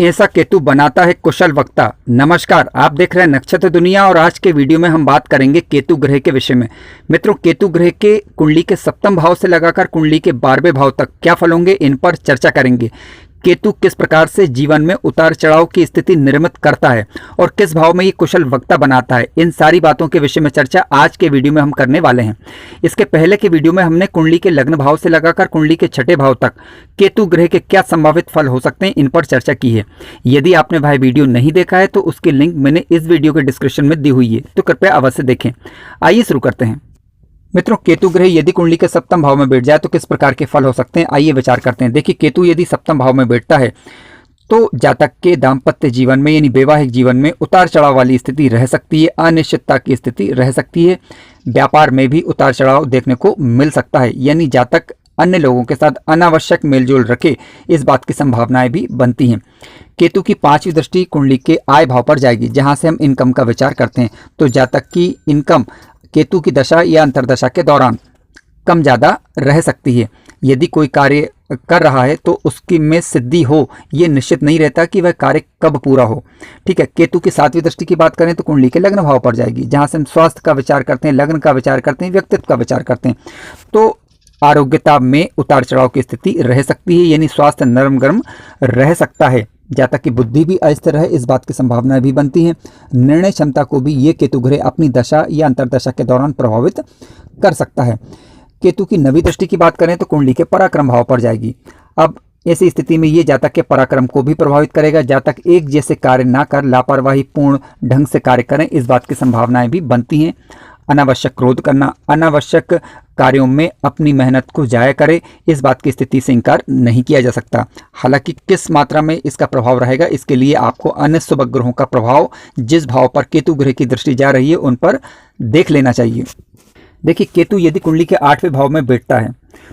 ऐसा केतु बनाता है कुशल वक्ता। नमस्कार, आप देख रहे हैं नक्षत्र दुनिया और आज के वीडियो में हम बात करेंगे केतु ग्रह के विषय में। मित्रों, केतु ग्रह के कुंडली के सप्तम भाव से लगाकर कुंडली के 12वें भाव तक क्या फल होंगे, इन पर चर्चा करेंगे। केतु किस प्रकार से जीवन में उतार चढ़ाव की स्थिति निर्मित करता है और किस भाव में ये कुशल वक्ता बनाता है, इन सारी बातों के विषय में चर्चा आज के वीडियो में हम करने वाले हैं। इसके पहले के वीडियो में हमने कुंडली के लग्न भाव से लगाकर कुंडली के छठे भाव तक केतु ग्रह के क्या संभावित फल हो सकते हैं, इन पर चर्चा की है। यदि आपने भाई वीडियो नहीं देखा है तो उसकी लिंक मैंने इस वीडियो के डिस्क्रिप्शन में दी हुई है, तो कृपया अवश्य देखें। आइए शुरू करते हैं। मित्रों, केतु ग्रह यदि कुंडली के सप्तम भाव में बैठ जाए तो किस प्रकार के फल हो सकते हैं, आइए विचार करते हैं। देखिए, केतु यदि सप्तम भाव में बैठता है तो जातक के दाम्पत्य जीवन में यानी वैवाहिक जीवन में उतार चढ़ाव वाली स्थिति रह सकती है, अनिश्चितता की स्थिति रह सकती है। व्यापार में भी उतार चढ़ाव देखने को मिल सकता है, यानी जातक अन्य लोगों के साथ अनावश्यक मेलजोल रखे, इस बात की संभावनाएं भी बनती हैं। केतु की 5वीं दृष्टि कुंडली के आय भाव पर जाएगी, जहां से हम इनकम का विचार करते हैं। तो जातक की इनकम केतु की दशा या अंतरदशा के दौरान कम ज़्यादा रह सकती है। यदि कोई कार्य कर रहा है तो उसकी में सिद्धि हो, ये निश्चित नहीं रहता कि वह कार्य कब पूरा हो। ठीक है। केतु की 7वीं दृष्टि की बात करें तो कुंडली के लग्न भाव पर जाएगी, जहां से हम स्वास्थ्य का विचार करते हैं, लग्न का विचार करते हैं, व्यक्तित्व का विचार करते हैं। तो आरोग्यता में उतार चढ़ाव की स्थिति रह सकती है, यानी स्वास्थ्य नरम गरम रह सकता है। जातक की बुद्धि भी अस्थिर है, इस बात की संभावनाएं भी बनती हैं। निर्णय क्षमता को भी ये केतु ग्रह अपनी दशा या अंतरदशा के दौरान प्रभावित कर सकता है। केतु की 9वीं दृष्टि की बात करें तो कुंडली के पराक्रम भाव पर जाएगी। अब ऐसी स्थिति में ये जातक के पराक्रम को भी प्रभावित करेगा। जातक एक जैसे कार्य ना कर लापरवाही पूर्ण ढंग से कार्य करें, इस बात की संभावनाएं भी बनती हैं। अनावश्यक क्रोध करना, अनावश्यक कार्यों में अपनी मेहनत को जाया करे, इस बात की स्थिति से इनकार नहीं किया जा सकता। हालांकि किस मात्रा में इसका प्रभाव रहेगा, इसके लिए आपको अन्य शुभ ग्रहों का प्रभाव जिस भाव पर केतु ग्रह की दृष्टि जा रही है उन पर देख लेना चाहिए। देखिए, केतु यदि कुंडली के 8वें भाव में बैठता है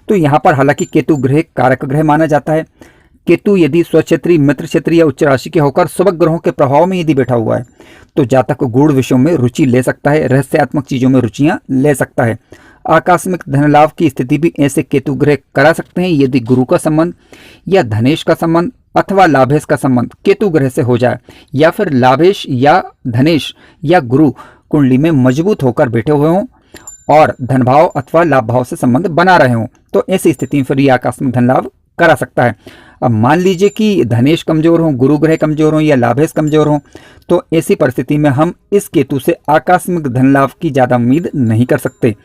तो यहाँ पर हालांकि केतु ग्रह कारक ग्रह माना जाता है। केतु यदि स्वक्षेत्री, मित्र क्षेत्री या उच्च राशि के होकर शुभ ग्रहों के प्रभाव में यदि बैठा हुआ है तो जातक गूढ़ विषयों में रुचि ले सकता है, रहस्यात्मक चीजों में रुचियां ले सकता है। आकस्मिक धन लाभ की स्थिति भी ऐसे केतु ग्रह करा सकते हैं यदि गुरु का संबंध या धनेश का संबंध अथवा लाभेश का संबंध केतु ग्रह से हो जाए, या फिर लाभेश या धनेश या गुरु कुंडली में मजबूत होकर बैठे हुए हों और धन भाव अथवा लाभ भाव से संबंध बना रहे हों, तो ऐसी स्थिति में फिर ये आकस्मिक धन लाभ करा सकता है। अब मान लीजिए कि धनेश कमजोर हो, गुरु ग्रह कमजोर हो या लाभेश कमजोर हो, तो ऐसी परिस्थिति में हम इस केतु से आकस्मिक धन लाभ की ज्यादा उम्मीद नहीं कर सकते।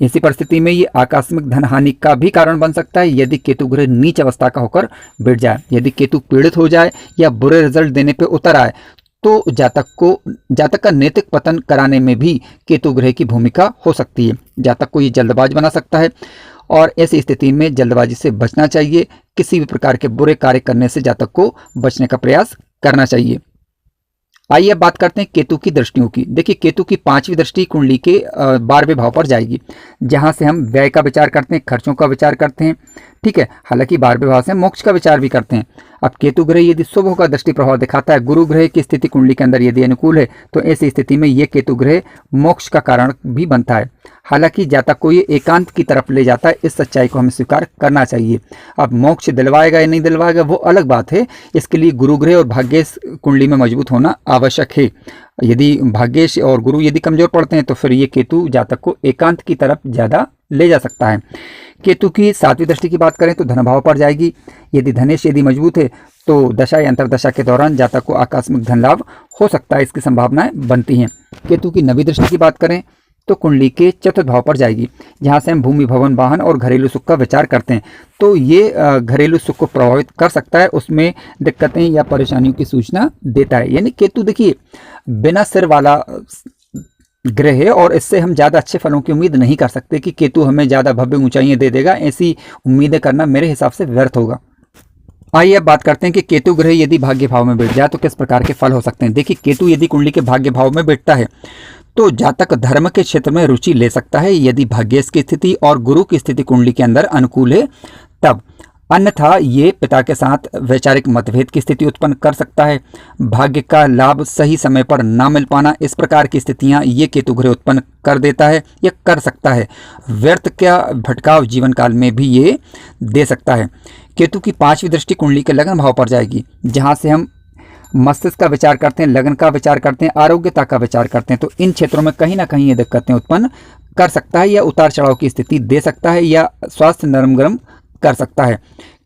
ऐसी परिस्थिति में ये आकस्मिक धन हानि का भी कारण बन सकता है यदि केतु ग्रह नीच अवस्था का होकर बैठ जाए। यदि केतु पीड़ित हो जाए या बुरे रिजल्ट देने पे उतर आए तो जातक का नैतिक पतन कराने में भी केतु ग्रह की भूमिका हो सकती है। जातक को ये जल्दबाज बना सकता है और ऐसी स्थिति में जल्दबाजी से बचना चाहिए। किसी भी प्रकार के बुरे कार्य करने से जातक को बचने का प्रयास करना चाहिए। आइए अब बात करते हैं केतु की दृष्टियों की। देखिए, केतु की 5वीं दृष्टि कुंडली के 12वें भाव पर जाएगी, जहां से हम व्यय का विचार करते हैं, खर्चों का विचार करते हैं। ठीक है। हालांकि 12वें भाव से मोक्ष का विचार भी करते हैं। अब केतु ग्रह यदि शुभ का दृष्टि प्रभाव दिखाता है, गुरु ग्रह की स्थिति कुंडली के अंदर यदि अनुकूल है, तो ऐसी स्थिति में ये केतु ग्रह मोक्ष का कारण भी बनता है। हालांकि जातक को ये एकांत की तरफ ले जाता है, इस सच्चाई को हमें स्वीकार करना चाहिए। अब मोक्ष दिलवाएगा या नहीं दिलवाएगा वो अलग बात है। इसके लिए गुरु ग्रह और भाग्येश कुंडली में मजबूत होना आवश्यक है। यदि भाग्येश और गुरु यदि कमजोर पड़ते हैं तो फिर ये केतु जातक को एकांत की तरफ ज्यादा ले जा सकता है। केतु की 7वीं दृष्टि की बात करें तो धन भाव पर जाएगी। यदि धनेश यदि मजबूत है तो दशा या अंतरदशा के दौरान जातक को आकस्मिक धन लाभ हो सकता है, इसकी संभावनाएं बनती हैं। केतु की 9वीं दृष्टि की बात करें तो कुंडली के चतुर्थ भाव पर जाएगी, जहां से हम भूमि, भवन, वाहन और घरेलू सुख का विचार करते हैं। तो ये घरेलू सुख को प्रभावित कर सकता है, उसमें दिक्कतें या परेशानियों की सूचना देता है। यानी केतु देखिए बिना सिर वाला ग्रह है और इससे हम ज़्यादा अच्छे फलों की उम्मीद नहीं कर सकते कि केतु हमें ज़्यादा भव्य ऊंचाइयां दे देगा। ऐसी उम्मीदें करना मेरे हिसाब से व्यर्थ होगा। आइए अब बात करते हैं कि केतु ग्रह यदि भाग्य भाव में बैठ जाए तो किस प्रकार के फल हो सकते हैं। देखिए, केतु यदि कुंडली के भाग्य भाव में बैठता है तो जातक धर्म के क्षेत्र में रुचि ले सकता है यदि भाग्येश की स्थिति और गुरु की स्थिति कुंडली के अंदर अनुकूल है तब। अन्यथा ये पिता के साथ वैचारिक मतभेद की स्थिति उत्पन्न कर सकता है। भाग्य का लाभ सही समय पर ना मिल पाना, इस प्रकार की स्थितियां ये केतु ग्रह उत्पन्न कर देता है या कर सकता है। व्यर्थ का भटकाव जीवन काल में भी ये दे सकता है। केतु की 5वीं दृष्टि कुंडली के लग्न भाव पर जाएगी, जहां से हम मस्तिष्क का विचार करते हैं, लगन का विचार करते हैं, आरोग्यता का विचार करते हैं, तो इन क्षेत्रों में कहीं ना कहीं ये दिक्कतें उत्पन्न कर सकता है या उतार चढ़ाव की स्थिति दे सकता है या स्वास्थ्य नरम गरम कर सकता है।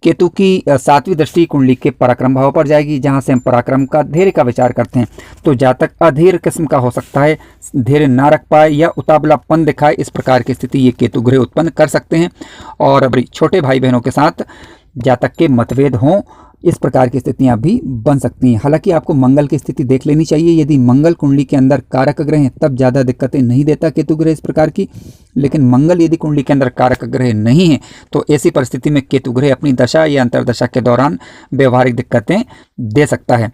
केतु की 7वीं दृष्टि कुंडली के पराक्रम भाव पर जाएगी, जहां से हम पराक्रम का धैर्य का विचार करते हैं। तो जातक अधीर किस्म का हो सकता है, धैर्य ना रख पाए या उतावलापन दिखाए, इस प्रकार की स्थिति ये केतु ग्रह उत्पन्न कर सकते हैं। और छोटे भाई बहनों के साथ जातक के मतभेद हों, इस प्रकार की स्थितियां भी बन सकती हैं। हालांकि आपको मंगल की स्थिति देख लेनी चाहिए। यदि मंगल कुंडली के अंदर कारक ग्रह हैं तब ज़्यादा दिक्कतें नहीं देता केतु ग्रह इस प्रकार की, लेकिन मंगल यदि कुंडली के अंदर कारक ग्रह नहीं है तो ऐसी परिस्थिति में केतु ग्रह अपनी दशा या अंतर्दशा के दौरान व्यवहारिक दिक्कतें दे सकता है।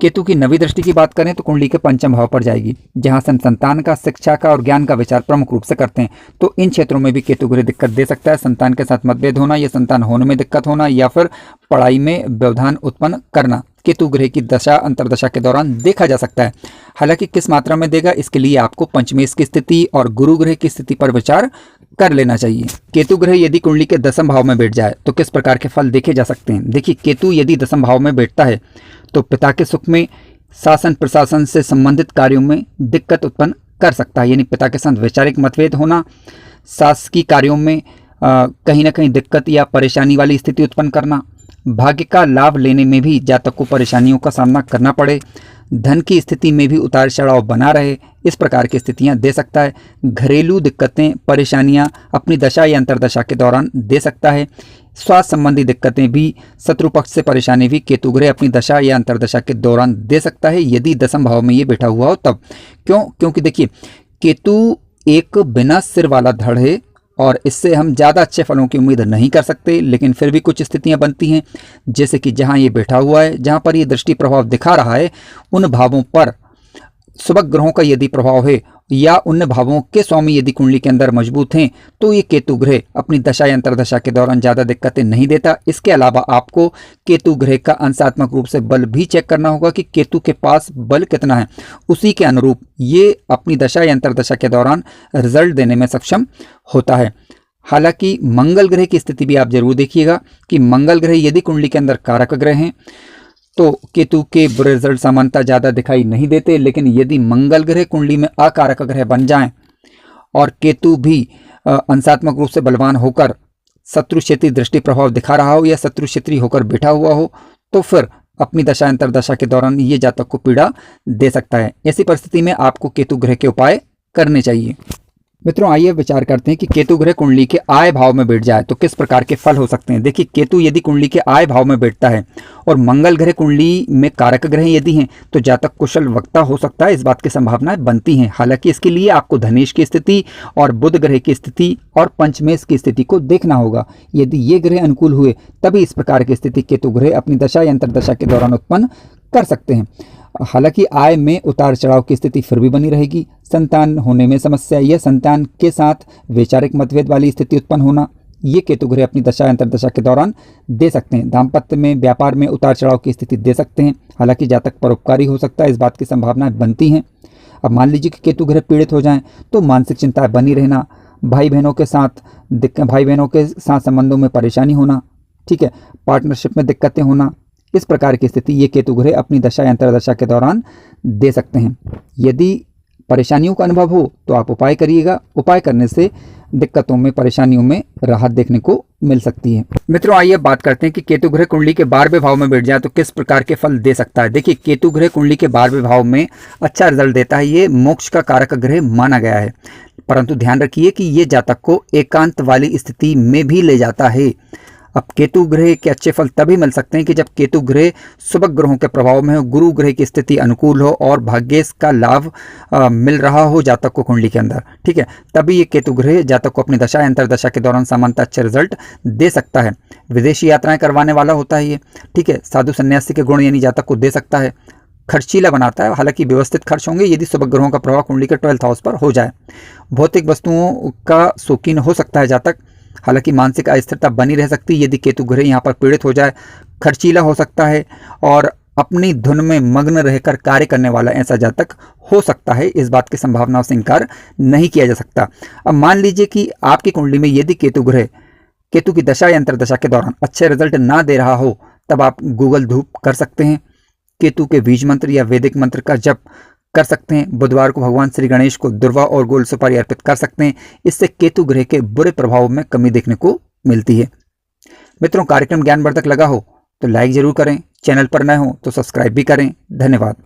केतु की 9वीं दृष्टि की बात करें तो कुंडली के पंचम भाव पर जाएगी, जहां से हम संतान का, शिक्षा का और ज्ञान का विचार प्रमुख रूप से करते हैं। तो इन क्षेत्रों में भी केतु ग्रह दिक्कत दे सकता है। संतान के साथ मतभेद होना या संतान होने में दिक्कत होना या फिर पढ़ाई में व्यवधान उत्पन्न करना केतु ग्रह की दशा अंतर्दशा के दौरान देखा जा सकता है। हालांकि किस मात्रा में देगा, इसके लिए आपको पंचमेश की स्थिति और गुरु ग्रह की स्थिति पर विचार कर लेना चाहिए। केतु ग्रह यदि कुंडली के 10वें भाव में बैठ जाए तो किस प्रकार के फल देखे जा सकते हैं। देखिए, केतु यदि 10वें भाव में बैठता है तो पिता के सुख में, शासन प्रशासन से संबंधित कार्यों में दिक्कत उत्पन्न कर सकता है। यानी पिता के साथ वैचारिक मतभेद होना, शासकीय कार्यों में कहीं ना कहीं दिक्कत या परेशानी वाली स्थिति उत्पन्न करना, भाग्य का लाभ लेने में भी जातक को परेशानियों का सामना करना पड़े, धन की स्थिति में भी उतार चढ़ाव बना रहे, इस प्रकार की स्थितियां दे सकता है। घरेलू दिक्कतें, परेशानियां अपनी दशा या अंतर्दशा के दौरान दे सकता है। स्वास्थ्य संबंधी दिक्कतें भी, शत्रु पक्ष से परेशानी भी केतु ग्रह अपनी दशा या अंतर्दशा के दौरान दे सकता है यदि 10वें भाव में ये बैठा हुआ हो तब। क्योंकि देखिए, केतु एक बिना सिर वाला धड़ है और इससे हम ज़्यादा अच्छे फलों की उम्मीद नहीं कर सकते, लेकिन फिर भी कुछ स्थितियां बनती हैं। जैसे कि जहां ये बैठा हुआ है, जहां पर ये दृष्टि प्रभाव दिखा रहा है, उन भावों पर शुभ ग्रहों का यदि प्रभाव है या उन भावों के स्वामी यदि कुंडली के अंदर मजबूत हैं तो ये केतु ग्रह अपनी दशा या अंतर्दशा के दौरान ज़्यादा दिक्कतें नहीं देता। इसके अलावा आपको केतु ग्रह का अंशात्मक रूप से बल भी चेक करना होगा कि केतु के पास बल कितना है, उसी के अनुरूप ये अपनी दशा या अंतर्दशा के दौरान रिजल्ट देने में सक्षम होता है। हालांकि मंगल ग्रह की स्थिति भी आप जरूर देखिएगा कि मंगल ग्रह यदि कुंडली के अंदर कारक ग्रह हैं तो केतु के बुरे रिजल्ट सामान्यतः ज़्यादा दिखाई नहीं देते, लेकिन यदि मंगल ग्रह कुंडली में अकारक ग्रह बन जाएं और केतु भी अंशात्मक रूप से बलवान होकर शत्रु क्षेत्रीय दृष्टि प्रभाव दिखा रहा हो या शत्रु क्षेत्रीय होकर बैठा हुआ हो तो फिर अपनी दशा अंतर्दशा के दौरान ये जातक को पीड़ा दे सकता है। ऐसी परिस्थिति में आपको केतु ग्रह के उपाय करने चाहिए। मित्रों, आइए विचार करते हैं कि केतु ग्रह कुंडली के आय भाव में बैठ जाए तो किस प्रकार के फल हो सकते हैं। देखिए, केतु यदि कुंडली के आय भाव में बैठता है और मंगल ग्रह कुंडली में कारक ग्रह यदि हैं तो जातक कुशल वक्ता हो सकता है, इस बात की संभावनाएं बनती हैं। हालांकि इसके लिए आपको धनेश की स्थिति और बुध ग्रह की स्थिति और पंचमेश की स्थिति को देखना होगा। यदि ये ग्रह अनुकूल हुए तभी इस प्रकार की स्थिति केतु ग्रह अपनी दशा या अंतर्दशा के दौरान उत्पन्न कर सकते हैं। हालांकि आय में उतार चढ़ाव की स्थिति फिर भी बनी रहेगी। संतान होने में समस्या या संतान के साथ वैचारिक मतभेद वाली स्थिति उत्पन्न होना, ये केतु ग्रह अपनी दशा अंतर्दशा के दौरान दे सकते हैं। दाम्पत्य में, व्यापार में उतार चढ़ाव की स्थिति दे सकते हैं। हालांकि जातक परोपकारी हो सकता है, इस बात की संभावनाएं बनती हैं। अब मान लीजिए कि केतु ग्रह पीड़ित हो जाएं तो मानसिक चिंताएं बनी रहना, भाई बहनों के साथ संबंधों में परेशानी होना, ठीक है, पार्टनरशिप में दिक्कतें होना, इस प्रकार की स्थिति ये केतु ग्रह अपनी दशा या अंतर्दशा के दौरान दे सकते हैं। यदि परेशानियों का अनुभव हो तो आप उपाय करिएगा। उपाय करने से दिक्कतों में, परेशानियों में राहत देखने को मिल सकती है। मित्रों, आइए बात करते हैं कि केतु ग्रह कुंडली के 12वें भाव में बैठ जाए तो किस प्रकार के फल दे सकता है। देखिए, केतु ग्रह कुंडली के 12वें भाव में अच्छा रिजल्ट देता है। ये मोक्ष का कारक ग्रह माना गया है, परंतु ध्यान रखिए कि ये जातक को एकांत वाली स्थिति में भी ले जाता है। अब केतु ग्रह के अच्छे फल तभी मिल सकते हैं कि जब केतु ग्रह शुभ ग्रहों के प्रभाव में हो, गुरु ग्रह की स्थिति अनुकूल हो और भाग्येश का लाभ मिल रहा हो जातक को कुंडली के अंदर, ठीक है, तभी ये केतु ग्रह जातक को अपनी दशा अंतर्दशा के दौरान सामान्यतः अच्छे रिजल्ट दे सकता है। विदेशी यात्राएं करवाने वाला होता है ये, ठीक है, साधु सन्यासी के गुण यानी जातक को दे सकता है। खर्चीला बनाता है, हालांकि व्यवस्थित खर्च होंगे यदि शुभ ग्रहों का प्रभाव कुंडली के 12th हाउस पर हो जाए। भौतिक वस्तुओं का शौकीन हो सकता है जातक, हालांकि मानसिक अस्थिरता बनी रह सकती है यदि केतु ग्रह यहाँ पर पीड़ित हो जाए। खर्चीला हो सकता है और अपनी धुन में मग्न रहकर कार्य करने वाला ऐसा जातक हो सकता है। इस बात की संभावनाओं से इनकार नहीं किया जा सकता। अब मान लीजिए कि आपकी कुंडली में यदि केतु ग्रह केतु की दशा या अंतर्दशा के दौरान अच्छे रिजल्ट ना दे रहा हो, तब आप गूगल धूप कर सकते हैं। केतु के बीज मंत्र या वैदिक मंत्र का जप कर सकते हैं। बुधवार को भगवान श्री गणेश को दुर्वा और गोल सुपारी अर्पित कर सकते हैं। इससे केतु ग्रह के बुरे प्रभाव में कमी देखने को मिलती है। मित्रों, कार्यक्रम ज्ञानवर्धक लगा हो तो लाइक जरूर करें, चैनल पर नए हो तो सब्सक्राइब भी करें। धन्यवाद।